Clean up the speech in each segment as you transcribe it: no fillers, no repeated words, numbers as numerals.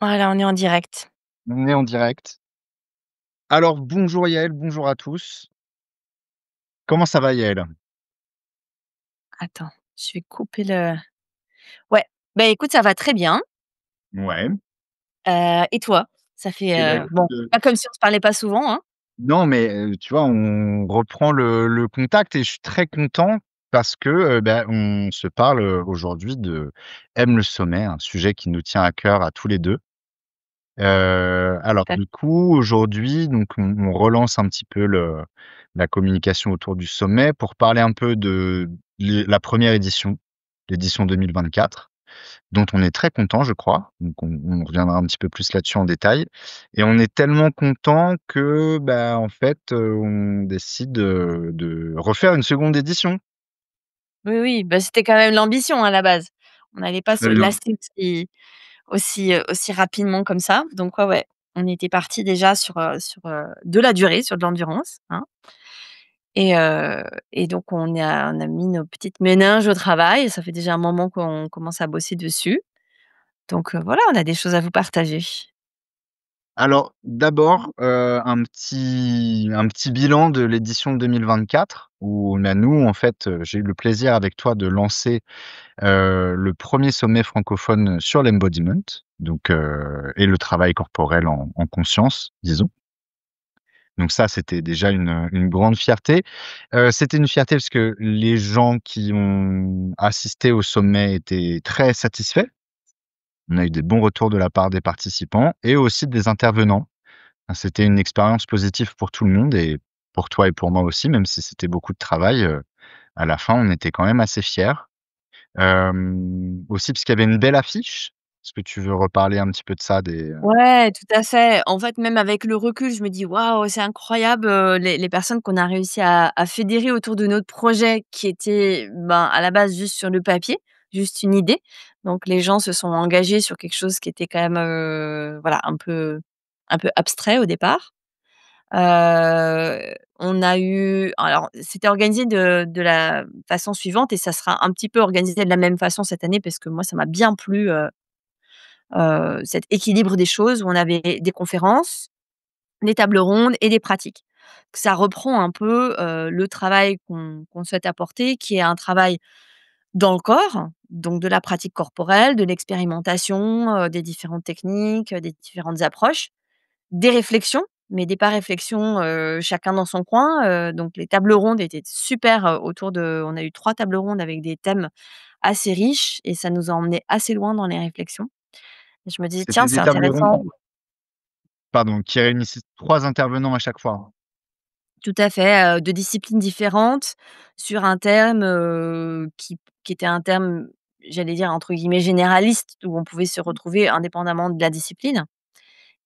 Voilà, on est en direct. On est en direct. Alors bonjour Yaël, bonjour à tous. Comment ça va Yaël? Attends, je vais couper le ouais, bah, écoute, ça va très bien, Ouais. et toi? Ça fait, Et bah, écoute, bon, pas comme si on se parlait pas souvent, hein? non mais, tu vois, on reprend le contact et je suis très content parce que, on se parle, aujourd'hui de «Aime le sommet», un sujet qui nous tient à cœur à tous les 2. Alors Tout à du coup, aujourd'hui, donc on relance un petit peu la communication autour du sommet pour parler un peu de la première édition, l'édition 2024. Dont on est très content, je crois. Donc on reviendra un petit peu plus là-dessus en détail et on est tellement content que, en fait, on décide, de refaire une seconde édition. oui, oui, bah, c'était quand même l'ambition à la base. On n'allait pas se Très bien. lasser aussi rapidement comme ça, donc ouais, ouais, on était partis déjà sur de la durée, sur de l'endurance, hein, et heu et donc on a mis nos petites méninges au travail. Ça fait déjà un moment qu'on commence à bosser dessus, donc voilà, on a des choses à vous partager. Alors d'abord, un petit bilan de l'édition 2024 où là, nous, en fait, j'ai eu le plaisir avec toi de lancer, le premier sommet francophone sur l'embodiment, donc et le travail corporel en conscience, disons. Donc ça, c'était déjà une grande fierté. C'était une fierté parce que les gens qui ont assisté au sommet étaient très satisfaits. On a eu des bons retours de la part des participants et aussi des intervenants. C'était une expérience positive pour tout le monde et pour toi et pour moi aussi, même si c'était beaucoup de travail, à la fin, on était quand même assez fiers. Aussi parce qu'il y avait une belle affiche. Est-ce que tu veux reparler un petit peu de ça des, Ouais, tout à fait. En fait, même avec le recul, je me dis: «Waouh, c'est incroyable, les personnes qu'on a réussi à fédérer autour de notre projet qui était, ben, à la base juste sur le papier, juste une idée». Donc les gens se sont engagés sur quelque chose qui était quand même, voilà, un peu abstrait au départ. On a eu alors c'était organisé de la façon suivante et ça sera un petit peu organisé de la même façon cette année parce que moi ça m'a bien plu, cet équilibre des choses où on avait des conférences, des tables rondes et des pratiques. Ça reprend un peu, le travail qu'on souhaite apporter, qui est un travail dans le corps, donc de la pratique corporelle, de l'expérimentation, des différentes techniques, des différentes approches, des réflexions, mais des pas réflexions, chacun dans son coin, donc les tables rondes étaient super, autour de on a eu 3 tables rondes avec des thèmes assez riches et ça nous a emmenés assez loin dans les réflexions. Et je me disais: «Tiens, c'était c'est des tables rondes, intéressant». pardon, qui réunissaient 3 intervenants à chaque fois? Tout à fait, de disciplines différentes sur un thème, qui était un thème, j'allais dire entre guillemets «généraliste», où on pouvait se retrouver indépendamment de la discipline.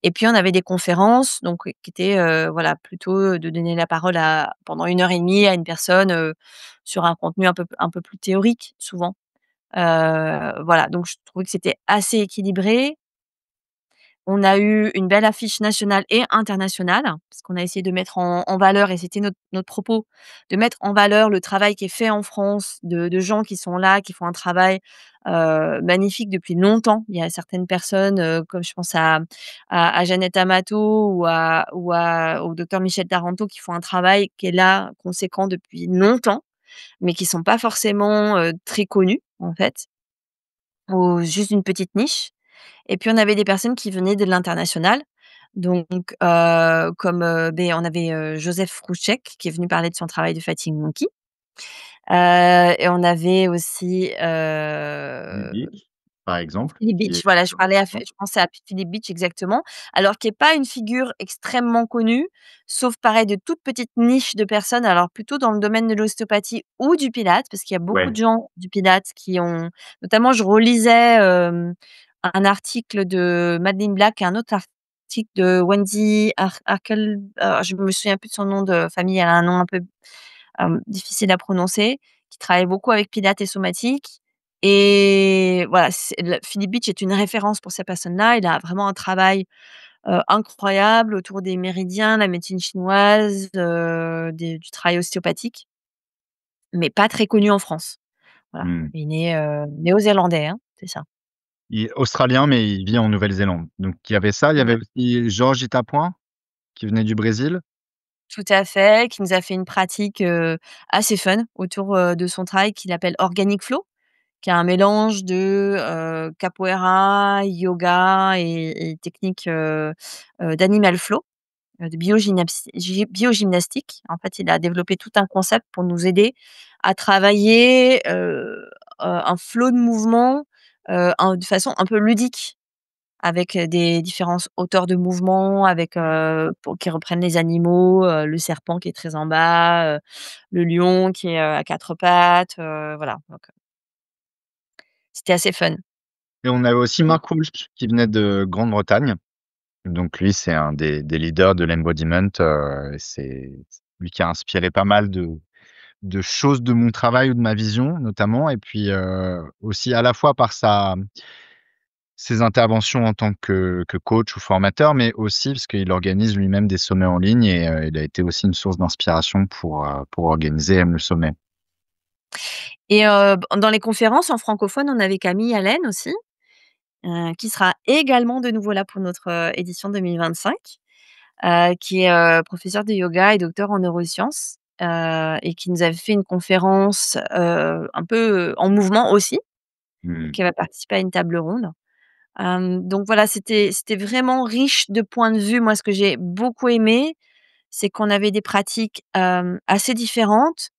Et puis on avait des conférences donc qui étaient, voilà plutôt, de donner la parole à pendant 1 heure et demie à une personne, sur un contenu un peu plus théorique souvent. Voilà, donc je trouvais que c'était assez équilibré. On a eu une belle affiche nationale et internationale, parce qu'on a essayé de mettre en valeur et c'était notre propos, de mettre en valeur le travail qui est fait en France, de gens qui sont là, qui font un travail, magnifique depuis longtemps. Il y a certaines personnes, comme je pense à Jeannette Amato au docteur Michel Taranto qui font un travail qui est là, conséquent depuis longtemps, mais qui sont pas forcément, très connus, en fait, ou juste une petite niche. Et puis on avait des personnes qui venaient de l'international, donc comme, on avait, Joseph Rouchek qui est venu parler de son travail de Fighting Monkey, et on avait aussi, Lubitsch, par exemple, Philippe qui Beach, est voilà, je pensais à Philippe Beach exactement. Alors qui est pas une figure extrêmement connue, sauf pareil de toute petite niche de personnes, alors plutôt dans le domaine de l'ostéopathie ou du pilates, parce qu'il y a beaucoup de ouais, gens du pilates qui ont notamment je relisais, un article de Madeline Black et un autre article de Wendy Harkel, je me souviens plus de son nom de famille, elle a un nom un peu, difficile à prononcer, qui travaille beaucoup avec pilates et somatique et voilà, c'est le Philippe Beach est une référence pour ces personnes-là. Il a vraiment un travail, incroyable autour des méridiens, la médecine chinoise, du travail ostéopathique, mais pas très connu en France. Voilà. mmh. Il est, néo-zélandais, hein, c'est ça. Il est australien, mais il vit en Nouvelle-Zélande. Donc il y avait ça, il y avait Ouais. aussi Georges Itapointe qui venait du Brésil. Tout à fait, qui nous a fait une pratique, assez fun autour, de son travail qu'il appelle Organic Flow, qui est un mélange de, capoeira, yoga et techniques, d'animal flow, de biogymnastique. En fait, il a développé tout un concept pour nous aider à travailler, un flow de mouvement, de façon un peu ludique. Avec, des différentes hauteurs de mouvement, avec, pour qui reprennent les animaux, le serpent qui est très en bas, le lion qui est, à 4 pattes, voilà, donc c'était assez fun. Et on avait aussi Mmh. Mark Walsh qui venait de Grande-Bretagne. Donc lui, c'est un des leaders de l'embodiment, et c'est lui qui a inspiré pas mal de choses de mon travail ou de ma vision notamment et puis, aussi à la fois par ses interventions en tant que coach ou formateur, mais aussi parce qu'il organise lui-même des sommets en ligne et il a été aussi une source d'inspiration pour organiser M le sommet. Et dans les conférences en francophone, on avait Camille Allen aussi, qui sera également de nouveau là pour notre, édition 2025, qui est, professeure de yoga et docteur en neurosciences, et qui nous avait fait une conférence, un peu, en mouvement aussi, et Mmh. qui va participer à une table ronde. Donc voilà, c'était vraiment riche de points de vue. Moi, ce que j'ai beaucoup aimé, c'est qu'on avait des pratiques, assez différentes,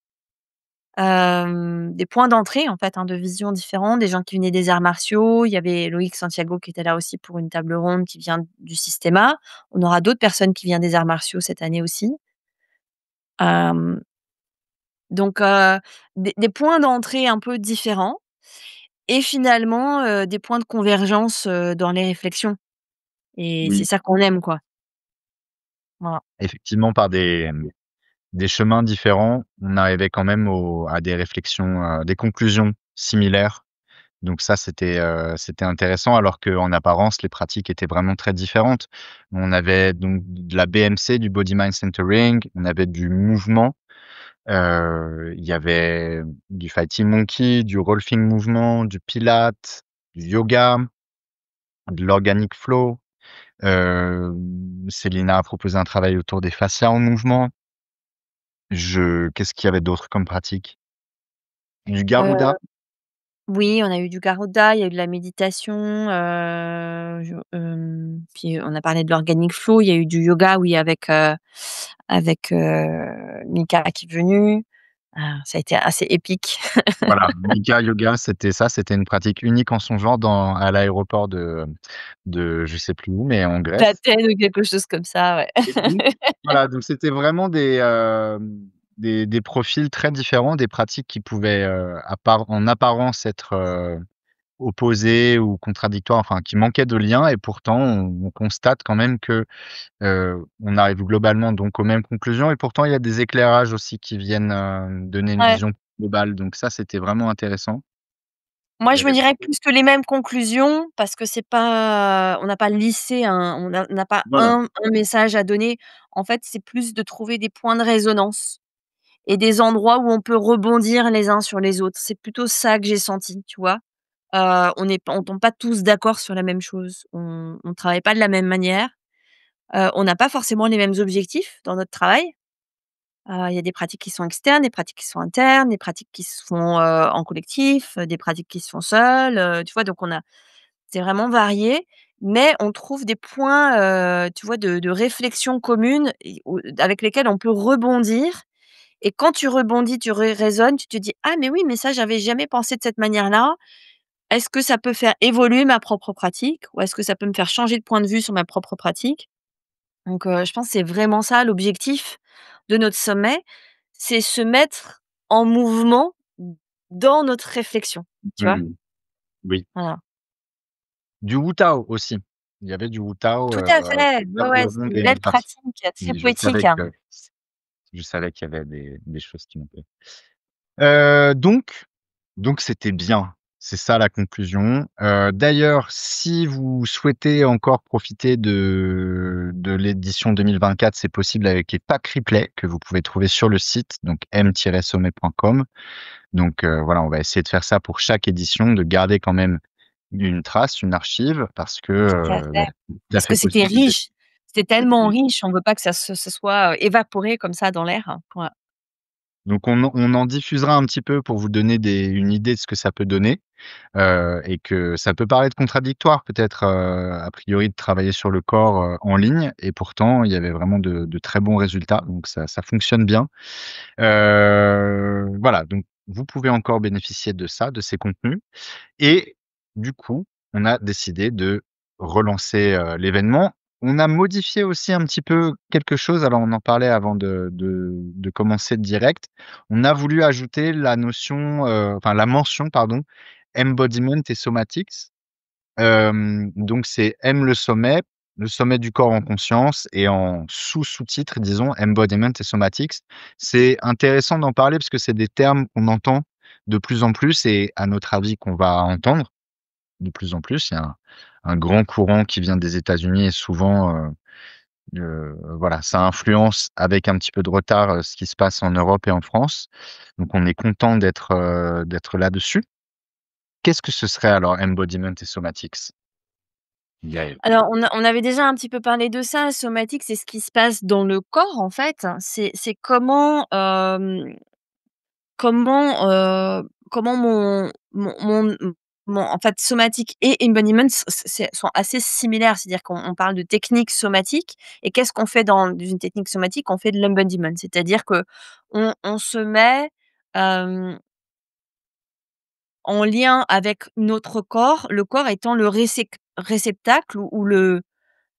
des points d'entrée en fait, hein, de vision différents, des gens qui venaient des arts martiaux. Il y avait Loïc Santiago qui était là aussi pour une table ronde qui vient du Systéma. On aura d'autres personnes qui viennent des arts martiaux cette année aussi. Hem, donc des points d'entrée un peu différents et finalement, des points de convergence, dans les réflexions et c'est Oui, ça qu'on aime, quoi. Voilà. effectivement par des chemins différents, on arrivait quand même à des réflexions, des conclusions similaires. Donc ça, c'était intéressant alors qu'en apparence, les pratiques étaient vraiment très différentes. On avait donc de la BMC, du Body Mind Centering, on avait du mouvement, il y avait du Fighting Monkey, du Rolfing Movement, du Pilates, du yoga, de l'Organic Flow. Célina a proposé un travail autour des fascias en mouvement. Je Qu'est-ce qu'il y avait d'autre comme pratique? Du Heu, Garuda. oui, on a eu du Garuda, il y a eu de la méditation, puis on a parlé de l'organic flow, il y a eu du yoga, oui, avec, Mika qui est venu. Ça a été assez épique. Voilà, Mika Yoga, c'était ça, c'était une pratique unique en son genre à l'aéroport de je sais plus où, mais en Grèce. D'Athènes ou quelque chose comme ça, ouais. Et donc voilà, donc c'était vraiment des profils très différents, des pratiques qui pouvaient, en apparence être, opposées ou contradictoires, enfin qui manquaient de lien et pourtant on constate quand même que, on arrive globalement donc aux mêmes conclusions et pourtant il y a des éclairages aussi qui viennent, donner une Ouais. vision globale, donc ça, c'était vraiment intéressant. Moi, Il y je me avait dirais plus que les mêmes conclusions parce que c'est pas on n'a pas lissé on n'a pas voilà. un message à donner. En fait, c'est plus de trouver des points de résonance. Et des endroits où on peut rebondir les uns sur les autres. C'est plutôt ça que j'ai senti, tu vois? On tombe pas tous d'accord sur la même chose. On travaille pas de la même manière. On n'a pas forcément les mêmes objectifs dans notre travail. Il y a des pratiques qui sont externes, des pratiques qui sont internes, des pratiques qui se font, en collectif, des pratiques qui se font seules, tu vois? Donc c'est vraiment varié, mais on trouve des points, tu vois, de réflexion commune et avec lesquels on peut rebondir et quand tu rebondis, tu raisonnes, tu te dis: «Ah mais oui, mais ça j'avais jamais pensé de cette manière-là. Est-ce que ça peut faire évoluer ma propre pratique? Ou est-ce que ça peut me faire changer de point de vue sur ma propre pratique?» Donc je pense que c'est vraiment ça l'objectif de notre sommet, c'est se mettre en mouvement dans notre réflexion, tu vois? Mmh. Oui. Voilà. Du Wu Tao aussi. Il y avait du Wu Tao, Tout à fait, ouais, table ouais, c'est ronde une et belle pratique. pratique, très Et poétique, hein. je savais qu'il y avait des choses qui m'ont plu. Donc c'était bien. C'est ça la conclusion. D'ailleurs, si vous souhaitez encore profiter de l'édition 2024, c'est possible avec les packs replay que vous pouvez trouver sur le site, donc m-sommet.com. Donc voilà, on va essayer de faire ça pour chaque édition, de garder quand même une trace, une archive parce que, Tout à fait. il a Parce que fait c'était possible de riche. C'était tellement riche, on veut pas que ça soit, évaporé comme ça dans l'air. Ouais. donc on en diffusera un petit peu pour vous donner une idée de ce que ça peut donner. Et que ça peut paraître contradictoire peut-être, a priori de travailler sur le corps, en ligne et pourtant il y avait vraiment de très bons résultats, donc ça fonctionne bien. Voilà, donc vous pouvez encore bénéficier de ça, de ces contenus et du coup, on a décidé de relancer, l'événement. On a modifié aussi un petit peu quelque chose, alors on en parlait avant de commencer le direct. On a voulu ajouter la notion, enfin la mention pardon, embodiment et somatics. Donc c'est M le sommet du corps en conscience et en sous-titre disons embodiment et somatics. C'est intéressant d'en parler parce que c'est des termes qu'on entend de plus en plus et à notre avis qu'on va entendre de plus en plus. Il y a un grand courant qui vient des États-Unis et souvent, voilà, ça influence avec un petit peu de retard, ce qui se passe en Europe et en France. Donc on est content d'être là-dessus. Qu'est-ce que ce serait alors embodiment et somatics? Gaëlle? Alors on avait déjà un petit peu parlé de ça. Somatique, c'est ce qui se passe dans le corps, en fait. C'est comment, comment mon en fait, somatique et embodiment sont assez similaires. C'est-à-dire qu'on parle de technique somatique et qu'est-ce qu'on fait dans une technique somatique? On fait de l'embodiment. C'est-à-dire qu'on se met, hem, en lien avec notre corps, le corps étant le réceptacle ou le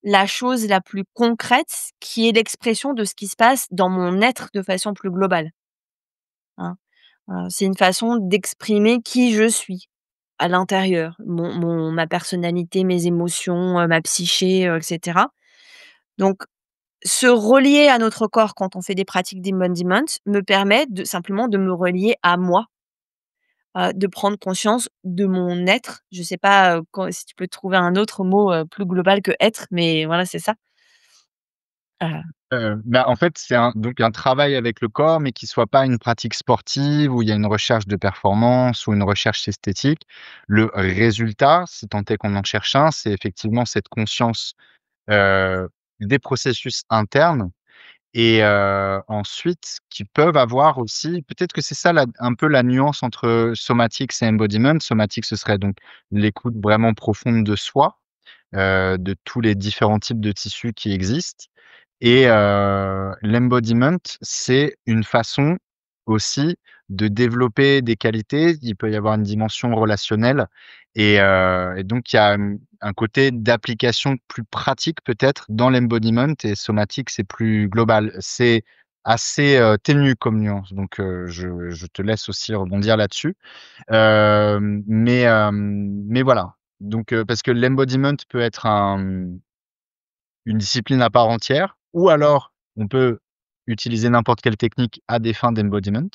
la chose la plus concrète qui est l'expression de ce qui se passe dans mon être de façon plus globale, hein. C'est une façon d'exprimer qui je suis à l'intérieur, ma personnalité, mes émotions, ma psyché, et cetera. Donc se relier à notre corps quand on fait des pratiques d'embodiment me permet de simplement de me relier à moi, de prendre conscience de mon être. Je sais pas, quand si tu peux trouver un autre mot, plus global que être, mais voilà, c'est ça. Heu Bah, en fait, c'est un travail avec le corps, mais qui soit pas une pratique sportive où il y a une recherche de performance ou une recherche esthétique. Le résultat, si tant est qu'on en cherche un, c'est effectivement cette conscience, heu, des processus internes et ensuite qui peuvent avoir aussi peut-être que c'est ça la un peu la nuance entre somatics et embodiment. Somatique, ce serait donc l'écoute vraiment profonde de soi, de tous les différents types de tissus qui existent et l'embodiment, c'est une façon aussi de développer des qualités. Il peut y avoir une dimension relationnelle et donc il y a, un côté d'application plus pratique peut-être dans l'embodiment et somatique, c'est plus global. C'est assez, ténu comme nuance donc je te laisse aussi rebondir là-dessus. Mais voilà, donc parce que l'embodiment peut être une discipline à part entière ou alors on peut utiliser n'importe quelle technique à des fins d'embodiment,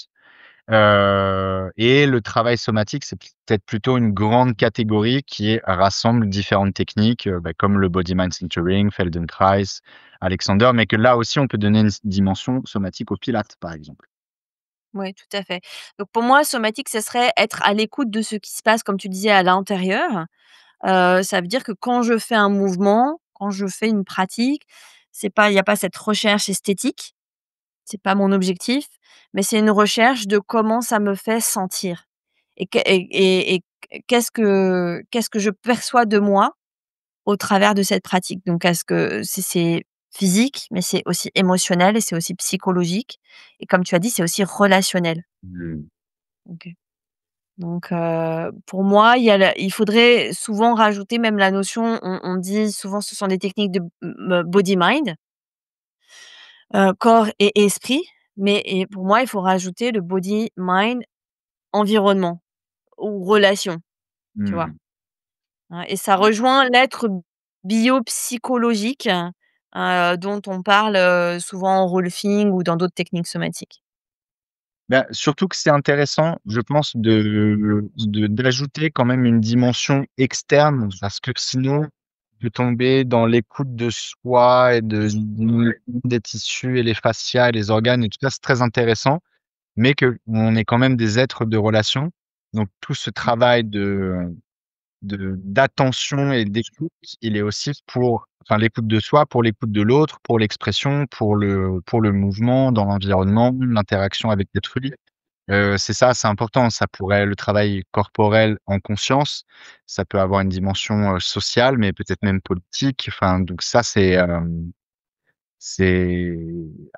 et le travail somatique, c'est peut-être plutôt une grande catégorie qui rassemble différentes techniques, bah, comme le body mind centering, Feldenkrais, Alexander, mais que là aussi on peut donner une dimension somatique aux pilates, par exemple. Ouais, tout à fait. Donc pour moi, somatique, ce serait être à l'écoute de ce qui se passe, comme tu disais, à l'intérieur. Ça veut dire que quand je fais un mouvement, quand je fais une pratique, c'est pas il y a pas cette recherche esthétique, c'est pas mon objectif, mais c'est une recherche de comment ça me fait sentir et qu'est-ce que je perçois de moi au travers de cette pratique. Donc est-ce que c'est physique, mais c'est aussi émotionnel et c'est aussi psychologique et comme tu as dit, c'est aussi relationnel. Mmh. OK. Donc pour moi, il faudrait souvent rajouter même la notion on dit souvent ce sont des techniques de body mind, corps et esprit, mais et pour moi, il faut rajouter le body mind environnement ou relation, tu vois? Mmh. Hein et ça rejoint l'être biopsychologique, dont on parle, souvent en rolfing ou dans d'autres techniques somatiques. Bah, surtout que c'est intéressant, je pense, d'ajouter quand même une dimension externe parce que sinon, on peut tomber dans l'écoute de soi et des tissus et les fascias et les organes et tout ça, c'est très intéressant, mais qu'on est quand même des êtres de relation. Donc tout ce travail d'attention et d'écoute, il est aussi pour enfin l'écoute de soi, pour l'écoute de l'autre, pour l'expression, pour le mouvement dans l'environnement, l'interaction avec autrui. C'est ça, c'est important. Ça pourrait le travail corporel en conscience, ça peut avoir une dimension, sociale, mais peut-être même politique. Enfin, donc ça, c'est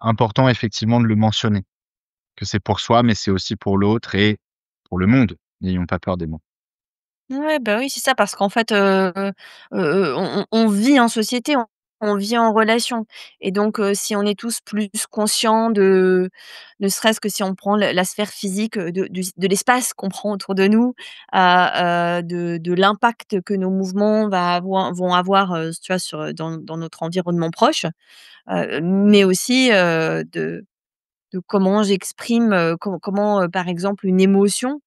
important effectivement de le mentionner, que c'est pour soi, mais c'est aussi pour l'autre et pour le monde. N'ayons pas peur des mots. Ouais, bah, oui, c'est ça parce qu'en fait, on vit en société, on vit en relation et donc si on est tous plus conscients de ne serait-ce que si on prend la sphère physique, de l'espace qu'on prend autour de nous, de l'impact que nos mouvements vont avoir, tu vois, dans notre environnement proche, mais aussi, de comment j'exprime, comment, par exemple, une émotion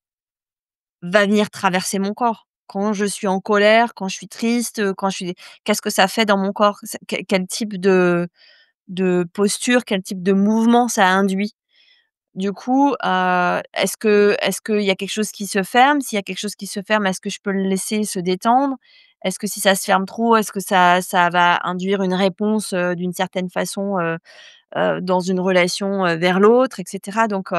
va venir traverser mon corps. Quand je suis en colère, quand je suis triste, quand je suis qu'est-ce que ça fait dans mon corps? Quel type de posture, quel type de mouvement ça induit? Du coup, est-ce qu'il y a quelque chose qui se ferme? S'il y a quelque chose qui se ferme, est-ce que je peux le laisser se détendre? Est-ce que si ça se ferme trop, est-ce que ça va induire une réponse, d'une certaine façon, dans une relation, vers l'autre et cetera? Donc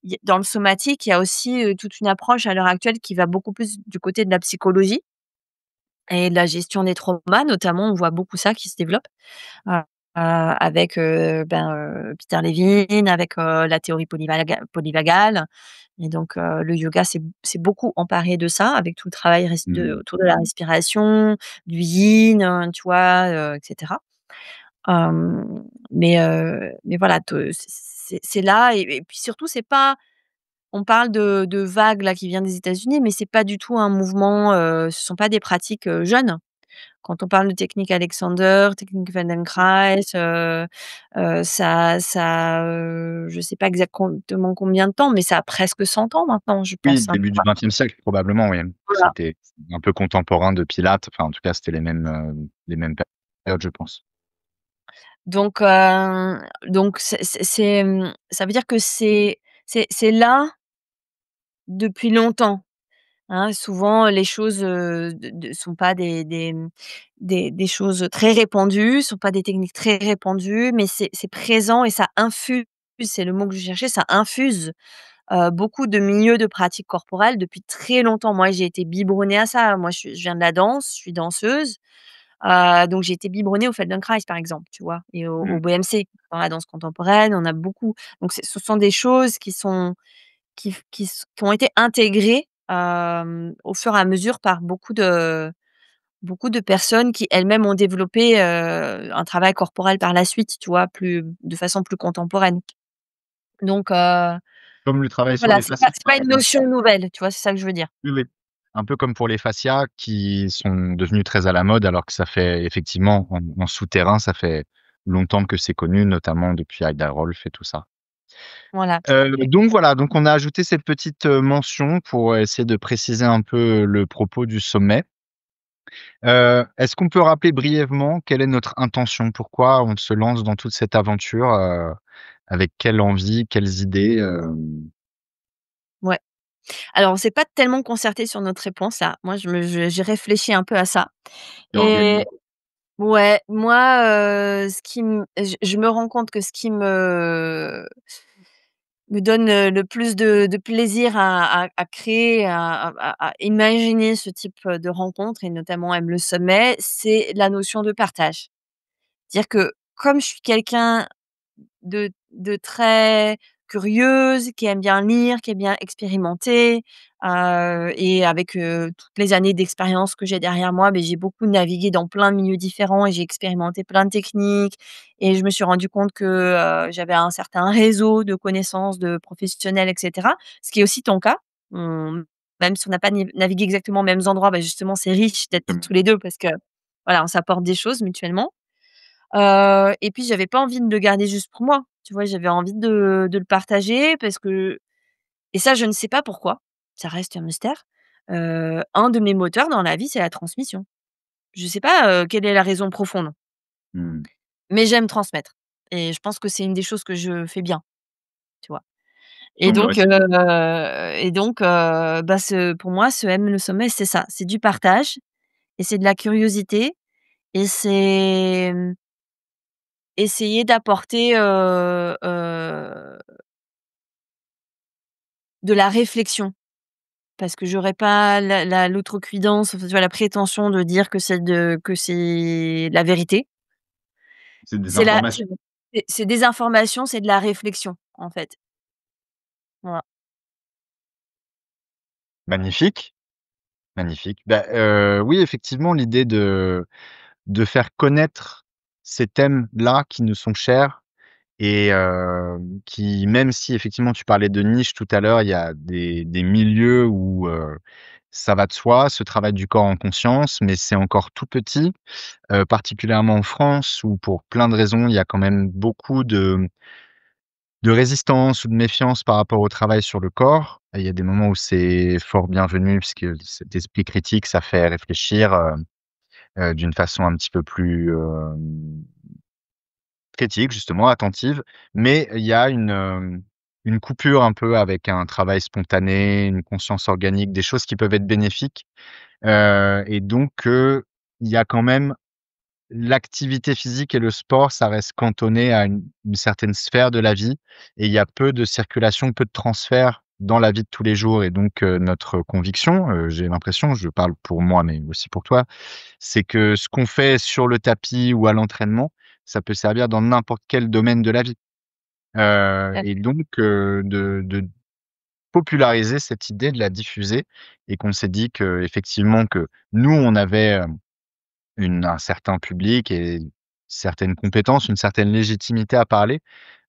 il y dans le somatique, il y a aussi, toute une approche à l'heure actuelle qui va beaucoup plus du côté de la psychologie et de la gestion des traumas notamment. On voit beaucoup ça qui se développe, avec, Peter Levine, avec, la théorie polyvagale et donc le yoga s'est beaucoup emparé de ça avec tout le travail Mmh. autour de la respiration, du yin, tu vois, et cetera. Mais voilà, te c'est là et puis surtout c'est pas on parle de vague là qui vient des États-Unis, mais c'est pas du tout un mouvement, ce sont pas des pratiques, jeunes. Quand on parle de technique Alexander, technique Feldenkrais, je sais pas exactement combien de temps, mais ça a presque 100 ans maintenant, je Oui, pense, hein, tu début du vois? XXe siècle probablement, oui. Voilà. C'était un peu contemporain de Pilates, enfin en tout cas c'était les mêmes périodes, je pense. Donc ça veut dire que c'est là depuis longtemps. Hein, souvent, les choses, de sont pas des choses très répandues, sont pas des techniques très répandues, mais c'est présent et ça infuse, c'est le mot que je cherchais, ça infuse, beaucoup de milieux de pratiques corporelles depuis très longtemps. Moi, j'ai été biberonnée à ça. Moi, je viens de la danse, je suis danseuse, donc j'ai été biberonnée au Feldenkrais, par exemple, tu vois? Et au Mmh. BMC. Dans la danse contemporaine, on a beaucoup donc ce sont des choses qui ont été intégrés, au fur et à mesure par beaucoup de personnes qui elles-mêmes ont développé, un travail corporel par la suite, tu vois? De façon plus contemporaine. Donc Comme le travail sur voilà, les fascias, c'est par pas une exemple. notion nouvelle, tu vois? C'est ça que je veux dire. Oui, oui. Un peu comme pour les fascias qui sont devenus très à la mode alors que ça fait effectivement en souterrain, ça fait longtemps que c'est connu, notamment depuis Aida Rolf et tout ça. Voilà. Donc voilà, donc on a ajouté cette petite, mention pour essayer de préciser un peu le propos du sommet. Est-ce qu'on peut rappeler brièvement quelle est notre intention? Pourquoi on se lance dans toute cette aventure, avec quelle envie, quelles idées, Ouais. Alors on s'est pas tellement concerté sur notre réponse là. Moi j'ai réfléchi un peu à ça et et organisées? ouais, moi, ce qui m je me rends compte que ce qui me donne, le plus de plaisir à créer, à imaginer ce type, de rencontre et notamment même le sommet, c'est la notion de partage. Dire que comme je suis quelqu'un de très curieuse, qui aime bien lire, qui aime bien expérimenter, et avec, toutes les années d'expérience que j'ai derrière moi, beh, j'ai beaucoup navigué dans plein de milieux différents et j'ai expérimenté plein de techniques et je me suis rendu compte que, j'avais un certain réseau de connaissances, de professionnels et cetera. Ce qui est aussi ton cas. On Même si on n'a pas navigué exactement aux mêmes endroits, bah, justement, c'est riche d'être tous les 2 parce que, voilà, on s'apporte des choses mutuellement. Et puis j'avais pas envie de le garder juste pour moi, tu vois? J'avais envie de le partager parce que et ça je ne sais pas pourquoi, ça reste un mystère. Un de mes moteurs dans la vie, c'est la transmission. Je sais pas, quelle est la raison profonde, Mmh. mais j'aime transmettre et je pense que c'est une des choses que je fais bien, tu vois? et Semble donc réciproque. bah, pour moi, ce «aime le sommet», c'est ça, c'est du partage et c'est de la curiosité et c'est, essayer d'apporter, de la réflexion. Parce que j'aurais pas l'outrecuidance, enfin, tu vois, la prétention de dire que c'est la vérité. C'est des C'est la informations. c'est des informations, c'est de la réflexion, en fait. Voilà. Magnifique, magnifique. Bah, oui, effectivement, l'idée de faire connaître ces thèmes-là qui nous sont chers et qui même si effectivement tu parlais de niche tout à l'heure, il y a des milieux où, ça va de soi, ce travail du corps en conscience, mais c'est encore tout petit, particulièrement en France où pour plein de raisons, il y a quand même beaucoup de résistance ou de méfiance par rapport au travail sur le corps et il y a des moments où c'est fort bienvenu puisque cet esprit critique, ça fait réfléchir, d'une façon un petit peu plus, critique justement, attentive, mais il y a une coupure un peu avec un travail spontané, une conscience organique, des choses qui peuvent être bénéfiques, et donc il y a quand même l'activité physique et le sport, ça reste cantonné à une certaine sphère de la vie et il y a peu de circulation, peu de transfert dans la vie de tous les jours et donc notre conviction, j'ai l'impression, je parle pour moi, mais aussi pour toi, c'est que ce qu'on fait sur le tapis ou à l'entraînement, ça peut servir dans n'importe quel domaine de la vie, Tout à et fait. donc de populariser cette idée, de la diffuser et qu'on s'est dit qu'effectivement que nous, on avait, un certain public et certaines compétences, une certaine légitimité à parler,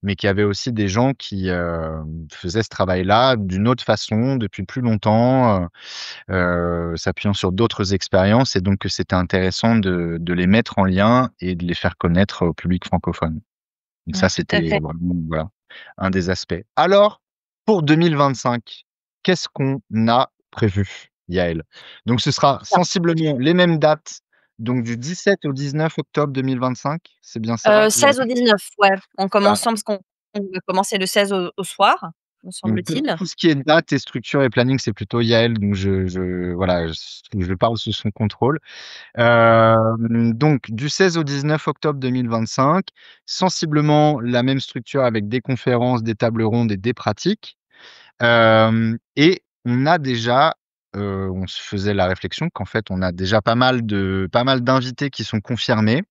mais qu'il y avait aussi des gens qui, faisaient ce travail-là d'une autre façon depuis plus longtemps, s'appuyant sur d'autres expériences et donc que c'était intéressant de les mettre en lien et de les faire connaître au public francophone. Donc ça, Ouais, tout à c'était fait. vraiment, voilà, un des aspects. Alors, pour 2025, qu'est-ce qu'on a prévu, Yaël? Donc ce sera Ça. sensiblement les mêmes dates, donc du 17 au 19 octobre 2025, c'est bien ça, Yaël? 16 au 19, ouais. On Voilà, commence parce qu'on va commencer le 16 au soir, me donc pour semble-t-il. tout ce qui est date et structure et planning, c'est plutôt Yaël, donc je voilà, je parle sous son contrôle. Donc du 16 au 19 octobre 2025, sensiblement la même structure avec des conférences, des tables rondes et des pratiques. Et on a déjà, on se faisait la réflexion qu'en fait, on a déjà pas mal d'invités qui sont confirmés.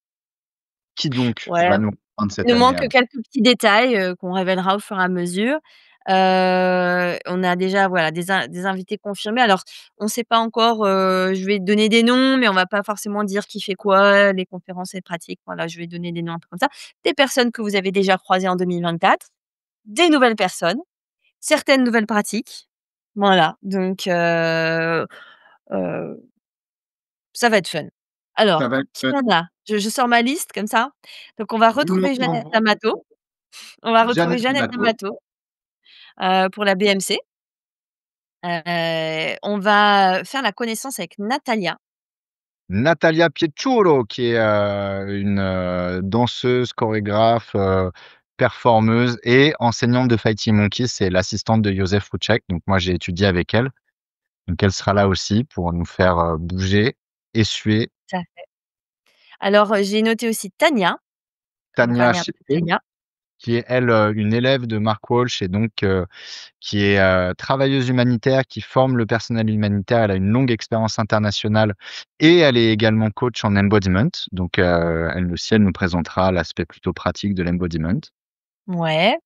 Qui donc Ouais. va nous rejoindre Il cette nous année manque alors? quelques petits détails, qu'on révélera au fur et à mesure. On a déjà, voilà, des invités confirmés. Alors, on sait pas encore, je vais donner des noms, mais on va pas forcément dire qui fait quoi, les conférences et pratiques. Voilà, je vais donner des noms un peu comme ça. Des personnes que vous avez déjà croisées en 2024, des nouvelles personnes, certaines nouvelles pratiques. Voilà, donc heu, ça va être fun. Ça Alors, va être, qui on a? Je sors ma liste comme ça. Donc on va roulement retrouver de Jeannette tambour. Amato. On va retrouver Jeannette Jeannette Amato, Amato, pour la BMC. On va faire la connaissance avec Natalia. Natalia Pietruolo qui est, une, danseuse, chorégraphe, performeuse et enseignante de Fighting Monkey. C'est l'assistante de Joseph Rouchek, donc moi j'ai étudié avec elle. Donc elle sera là aussi pour nous faire, bouger et suer. Tout à fait. Alors, j'ai noté aussi Tania. On va Tania parler un peu de Chéré, Tania. qui est elle, une élève de Mark Walsh et donc qui est, travailleuse humanitaire, qui forme le personnel humanitaire. Elle a une longue expérience internationale et elle est également coach en embodiment. Donc elle aussi, elle nous présentera l'aspect plutôt pratique de l'embodiment. Ouais.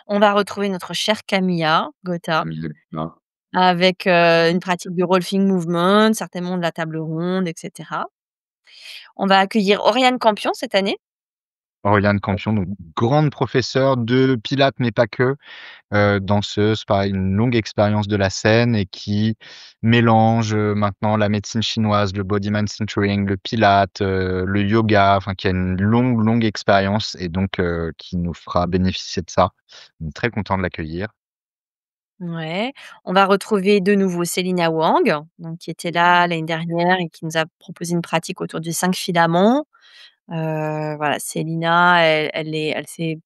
On va retrouver notre chère Camilla Gotha Absolument. avec, une pratique de rolfing movement, certainement de la table ronde et cetera. On va accueillir Oriane Campion cette année. Oriane Campion, donc grande professeure de pilates, mais pas que. Danseuse, pareil, une longue expérience de la scène et qui mélange, maintenant la médecine chinoise, le body mind centering, le pilate, le yoga, enfin qui a une longue, longue expérience et donc qui nous fera bénéficier de ça. Donc très content de l'accueillir. Ouais. On va retrouver de nouveau Célina Wang, donc qui était là l'année dernière et qui nous a proposé une pratique autour des 5 filaments. Voilà, Célina, elle s'est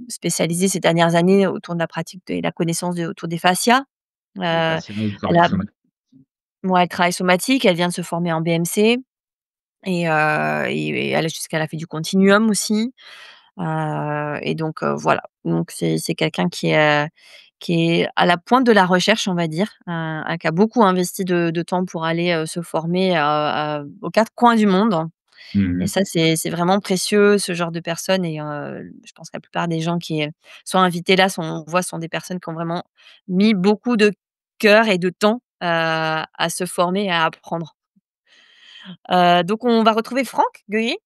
spécialisée ces dernières années autour de la pratique et la connaissance autour des fascias. Les Elle fascias, le travail a somatique. ouais, le travail somatique, elle vient de se former en BMC et elle a fait du continuum aussi. Et donc voilà, donc c'est quelqu'un qui est à la pointe de la recherche, on va dire, qui a beaucoup investi de temps pour aller, se former, aux 4 coins du monde Mmh et mh. ça, c'est vraiment précieux, ce genre de personnes et je pense que la plupart des gens qui, sont invités là on voit, sont des personnes qui ont vraiment mis beaucoup de cœur et de temps, à se former et à apprendre. Donc on va retrouver Franck Gueuillet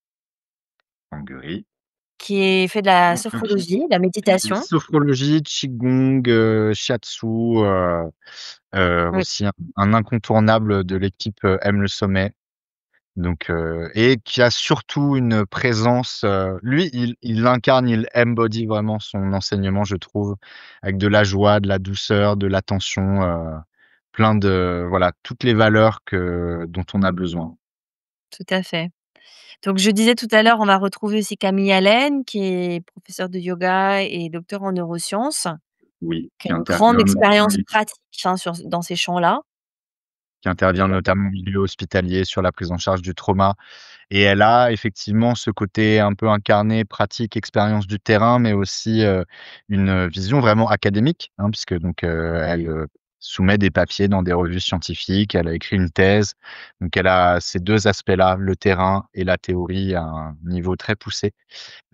Sanguerie. qui fait de la Qui sophrologie, de la qui fait méditation. sophrologie, qigong, shiatsu, Oui, aussi un incontournable de l'équipe, Aime le sommet. Donc et qui a surtout une présence, lui, il incarne, il embody vraiment son enseignement, je trouve, avec de la joie, de la douceur, de l'attention, plein de voilà, toutes les valeurs dont on a besoin. tout à fait. Donc je disais tout à l'heure, on va retrouver aussi Camille Allen, qui est professeure de yoga et docteur en neurosciences, Oui, qui a une grande expérience pratique, hein, dans ces champs-là. qui intervient notamment au milieu hospitalier sur la prise en charge du trauma. Et elle a effectivement ce côté un peu incarné, pratique, expérience du terrain, mais aussi, une vision vraiment académique, hein, puisque donc, elle, soumet des papiers dans des revues scientifiques. Elle a écrit une thèse, donc elle a ces 2 aspects-là, le terrain et la théorie à un niveau très poussé,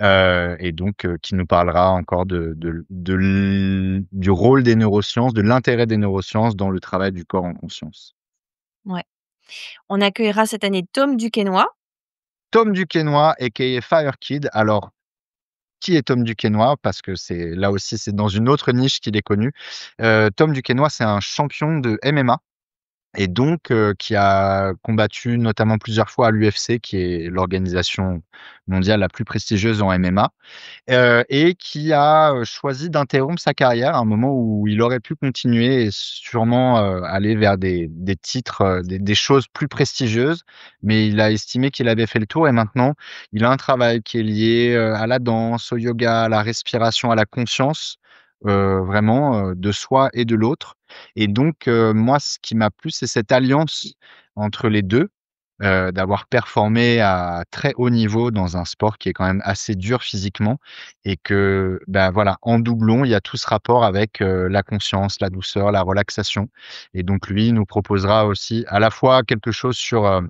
et donc, qui nous parlera encore du rôle des neurosciences, de l'intérêt des neurosciences dans le travail du corps en conscience. Ouais. On accueillera cette année Tom Duquesnoy. Tom Duquesnoy, aka Fire Kid. Alors, qui est Tom Duquesnoy? Parce que c'est là aussi, c'est dans une autre niche qu'il est connu. Tom Duquesnoy, c'est un champion de MMA et donc qui a combattu notamment plusieurs fois à l'UFC, qui est l'organisation mondiale la plus prestigieuse en MMA. Et qui a, choisi d'interrompre sa carrière à un moment où il aurait pu continuer et sûrement, aller vers des titres, des choses plus prestigieuses. Mais il a estimé qu'il avait fait le tour et maintenant il a un travail qui est lié, à la danse, au yoga, à la respiration, à la conscience, vraiment, de soi et de l'autre. Et donc moi ce qui m'a plu, c'est cette alliance entre les 2, d'avoir performé à très haut niveau dans un sport qui est quand même assez dur physiquement et que, bah, voilà, en doublon, il y a tout ce rapport avec, la conscience, la douceur, la relaxation et donc lui nous proposera aussi à la fois quelque chose sur,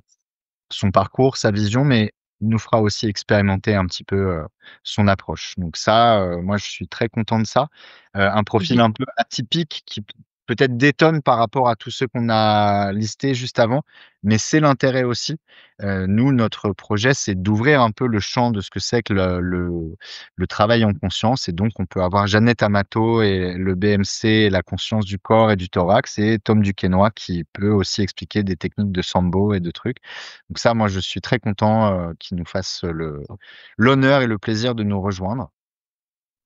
son parcours, sa vision, mais il nous fera aussi expérimenter un petit peu, son approche. Donc ça, moi je suis très content de ça. Un profil Oui. un peu atypique qui peut-être détonne par rapport à tous ceux qu'on a listés juste avant, mais c'est l'intérêt aussi. Nous, notre projet, c'est d'ouvrir un peu le champ de ce que c'est que le travail en conscience et donc on peut avoir Jeannette Amato et le BMC, la conscience du corps et du thorax et Tom Duquesnoy qui peut aussi expliquer des techniques de sambo et de trucs. Donc ça, moi, je suis très content, qu'ils nous fassent l'honneur et le plaisir de nous rejoindre.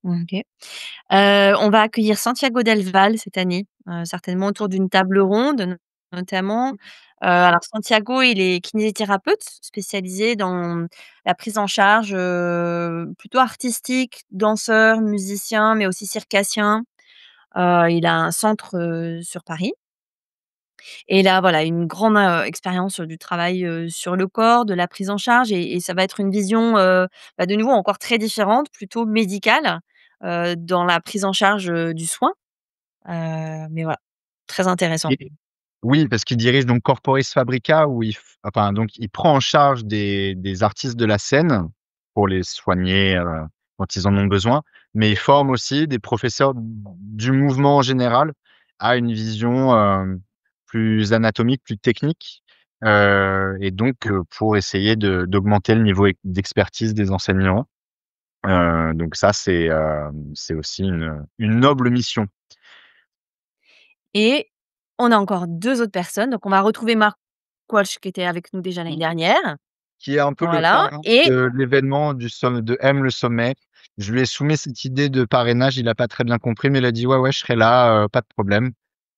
OK. On va accueillir Santiago Del Val cette année, certainement autour d'une table ronde notamment. Alors Santiago, il est kinésithérapeute spécialisé dans la prise en charge, plutôt artistique, danseur, musicien, mais aussi circassien. Il a un centre, sur Paris et là, voilà, une grande, expérience, du travail, sur le corps, de la prise en charge et ça va être une vision, bah, de nouveau encore très différente, plutôt médicale, dans la prise en charge, du soin. Mais voilà, très intéressant. Et oui, parce qu'il dirige donc Corporis Fabrica où donc il prend en charge des artistes de la scène pour les soigner, quand ils en ont besoin, mais il forme aussi des professeurs du mouvement en général à une vision, plus anatomique, plus technique, et donc pour essayer d'augmenter le niveau d'expertise des enseignants. Donc ça, c'est aussi une noble mission. Et on a encore 2 autres personnes, donc on va retrouver Marc Walsh qui était avec nous déjà l'année dernière. Qui est un peu le Voilà parrain et de l'événement de M le sommet. Je lui ai soumis cette idée de parrainage, il a pas très bien compris, mais il a dit: «Ouais, ouais, je serai là, pas de problème».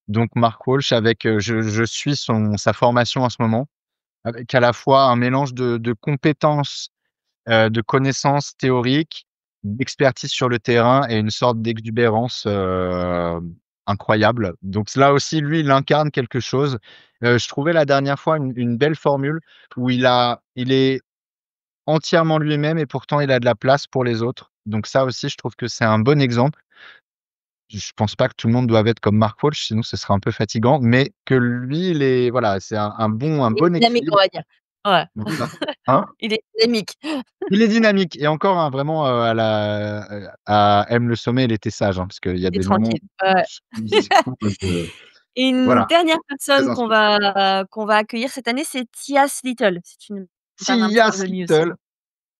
Donc Mark Walsh avec, je suis sa formation en ce moment, avec à la fois un mélange de compétences, de connaissances théoriques d'expertise sur le terrain et une sorte d'exubérance, incroyable. Donc là aussi, lui, il incarne quelque chose. Je trouvais la dernière fois une belle formule où il est entièrement lui-même et pourtant il a de la place pour les autres. Donc ça aussi, je trouve que c'est un bon exemple. Je pense pas que tout le monde doive être comme Mark Walsh, sinon ce serait un peu fatigant, mais que lui, il est voilà, c'est un Il est bon dynamique, on équilibre. va dire. Ouais, Voilà. Hein? il est dynamique. Il est dynamique et encore, hein, vraiment, à M. Le Sommet, il était sage, hein, parce qu'il y a Il est des moments tranquille. Ouais. Et une voilà, dernière très personne instructif. qu'on va accueillir cette année, c'est Tia Little. Si tu une femme un petit Tia peu connue aussi. Little,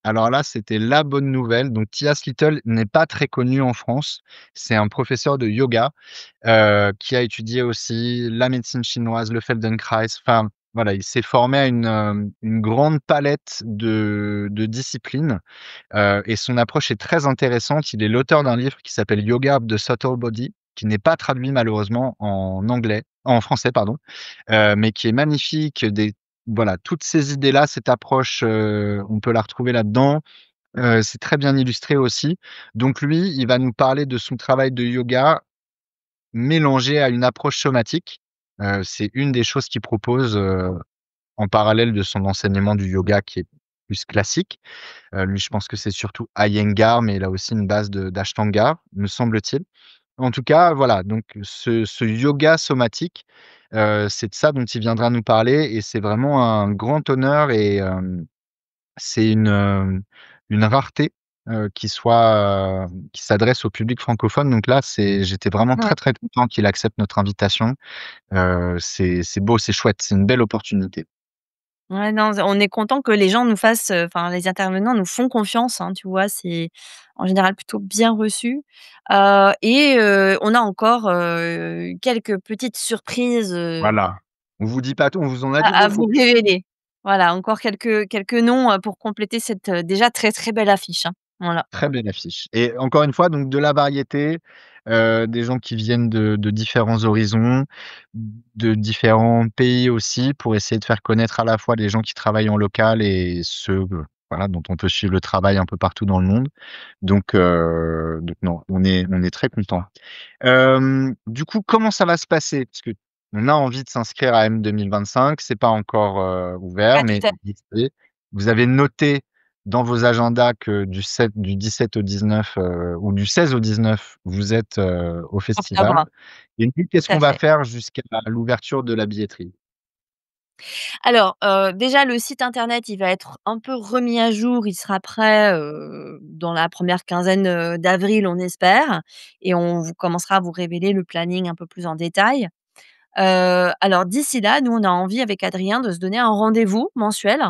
alors là, c'était la bonne nouvelle. Donc Tia Little n'est pas très connu en France. C'est un professeur de yoga, qui a étudié aussi la médecine chinoise, le Feldenkrais. Enfin, voilà, il s'est formé à une grande palette de disciplines, et son approche est très intéressante. Il est l'auteur d'un livre qui s'appelle Yoga of the Subtle Body, qui n'est pas traduit malheureusement en français, pardon, mais qui est magnifique. Voilà, toutes ces idées-là, cette approche, on peut la retrouver là-dedans. C'est très bien illustré aussi. Donc lui, il va nous parler de son travail de yoga mélangé à une approche somatique. C'est une des choses qu'il propose, en parallèle de son enseignement du yoga qui est plus classique. Lui, je pense que c'est surtout Iyengar, mais il a aussi une base d'Ashtanga, me semble-t-il. En tout cas, voilà, donc ce yoga somatique, c'est de ça dont il viendra nous parler et c'est vraiment un grand honneur et c'est une rareté, qui s'adresse au public francophone. Donc là, j'étais vraiment Ouais. très, très content qu'il accepte notre invitation. C'est beau, c'est chouette, c'est une belle opportunité. Ouais, non, on est content que les gens nous fassent, enfin les intervenants nous font confiance, hein, tu vois? C'est en général plutôt bien reçu, on a encore, quelques petites surprises, Voilà. On vous dit pas tout, on vous en a dit à beaucoup. vous révéler. Voilà, encore quelques noms, pour compléter cette, déjà très, très belle affiche, hein. Voilà. Très belle affiche et encore une fois, donc de la variété, des gens qui viennent de différents horizons, de différents pays aussi, pour essayer de faire connaître à la fois les gens qui travaillent en local et ceux, voilà, dont on peut suivre le travail un peu partout dans le monde. Donc non, on est très contents. Du coup, comment ça va se passer? Parce qu'on a envie de s'inscrire à M 2025, c'est pas encore, ouvert, Pas tout mais à vous avez noté dans vos agendas que du 17 au 19, ou du 16 au 19, vous êtes, au festival octobre, et nous, tout qu'est-ce à qu'on va fait. faire jusqu'à l'ouverture de la billetterie? Alors, déjà le site internet, il va être un peu remis à jour. Il sera prêt, dans la première quinzaine, d'avril, on espère et on vous commencera à vous révéler le planning un peu plus en détail. Alors d'ici là, nous, on a envie avec Adrien de se donner un rendez-vous mensuel,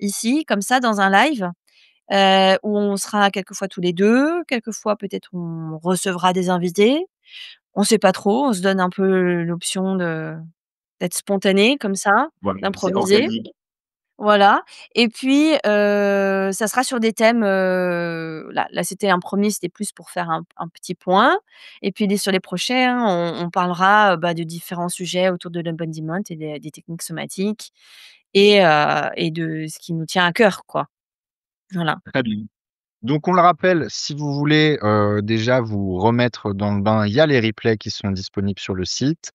ici, comme ça, dans un live, où on sera quelquefois tous les 2, quelquefois peut-être on recevra des invités. On sait pas trop, on se donne un peu l'option d'être spontané comme ça, Voilà, c'est d'improviser. organique. Voilà et puis, ça sera sur des thèmes, là c'était un premier, c'était plus pour faire un petit point et puis sur les prochains, on parlera, bah, de différents sujets autour de l'embodiment et des techniques somatiques et de ce qui nous tient à cœur, quoi. Voilà. Très bien. Donc on le rappelle, si vous voulez, déjà vous remettre dans le bain, il y a les replays qui sont disponibles sur le site.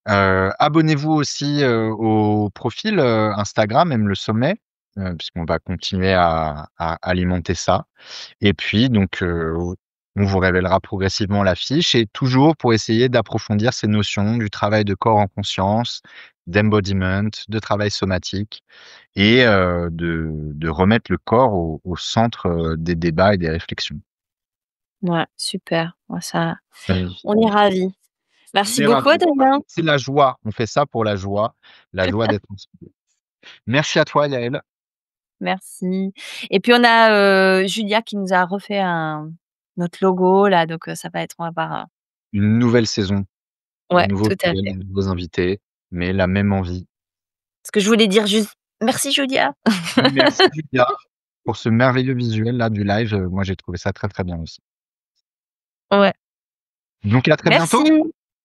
Abonnez-vous aussi, au profil, Instagram Aime le sommet, puisqu'on va continuer à alimenter ça et puis donc on vous révélera progressivement la fiche et toujours pour essayer d'approfondir ces notions du travail de corps en conscience, d'embodiment, de travail somatique et de remettre le corps au centre, des débats et des réflexions. Ouais, super. Ouais, ça Magnifique. on est ravis. On Merci est beaucoup ravis. Adrien. C'est la joie, on fait ça pour la joie d'être ensemble. Merci à toi Yael. Merci et puis on a, Julia qui nous a refait notre logo là, donc ça va être on va avoir, Une nouvelle saison, de ouais, nouveaux tout à visuels, fait. de nouveaux invités, mais la même envie. Ce que je voulais dire juste merci Julia. Merci Julia pour ce merveilleux visuel là du live, moi j'ai trouvé ça très, très bien aussi. Ouais, Donc à très bientôt. merci.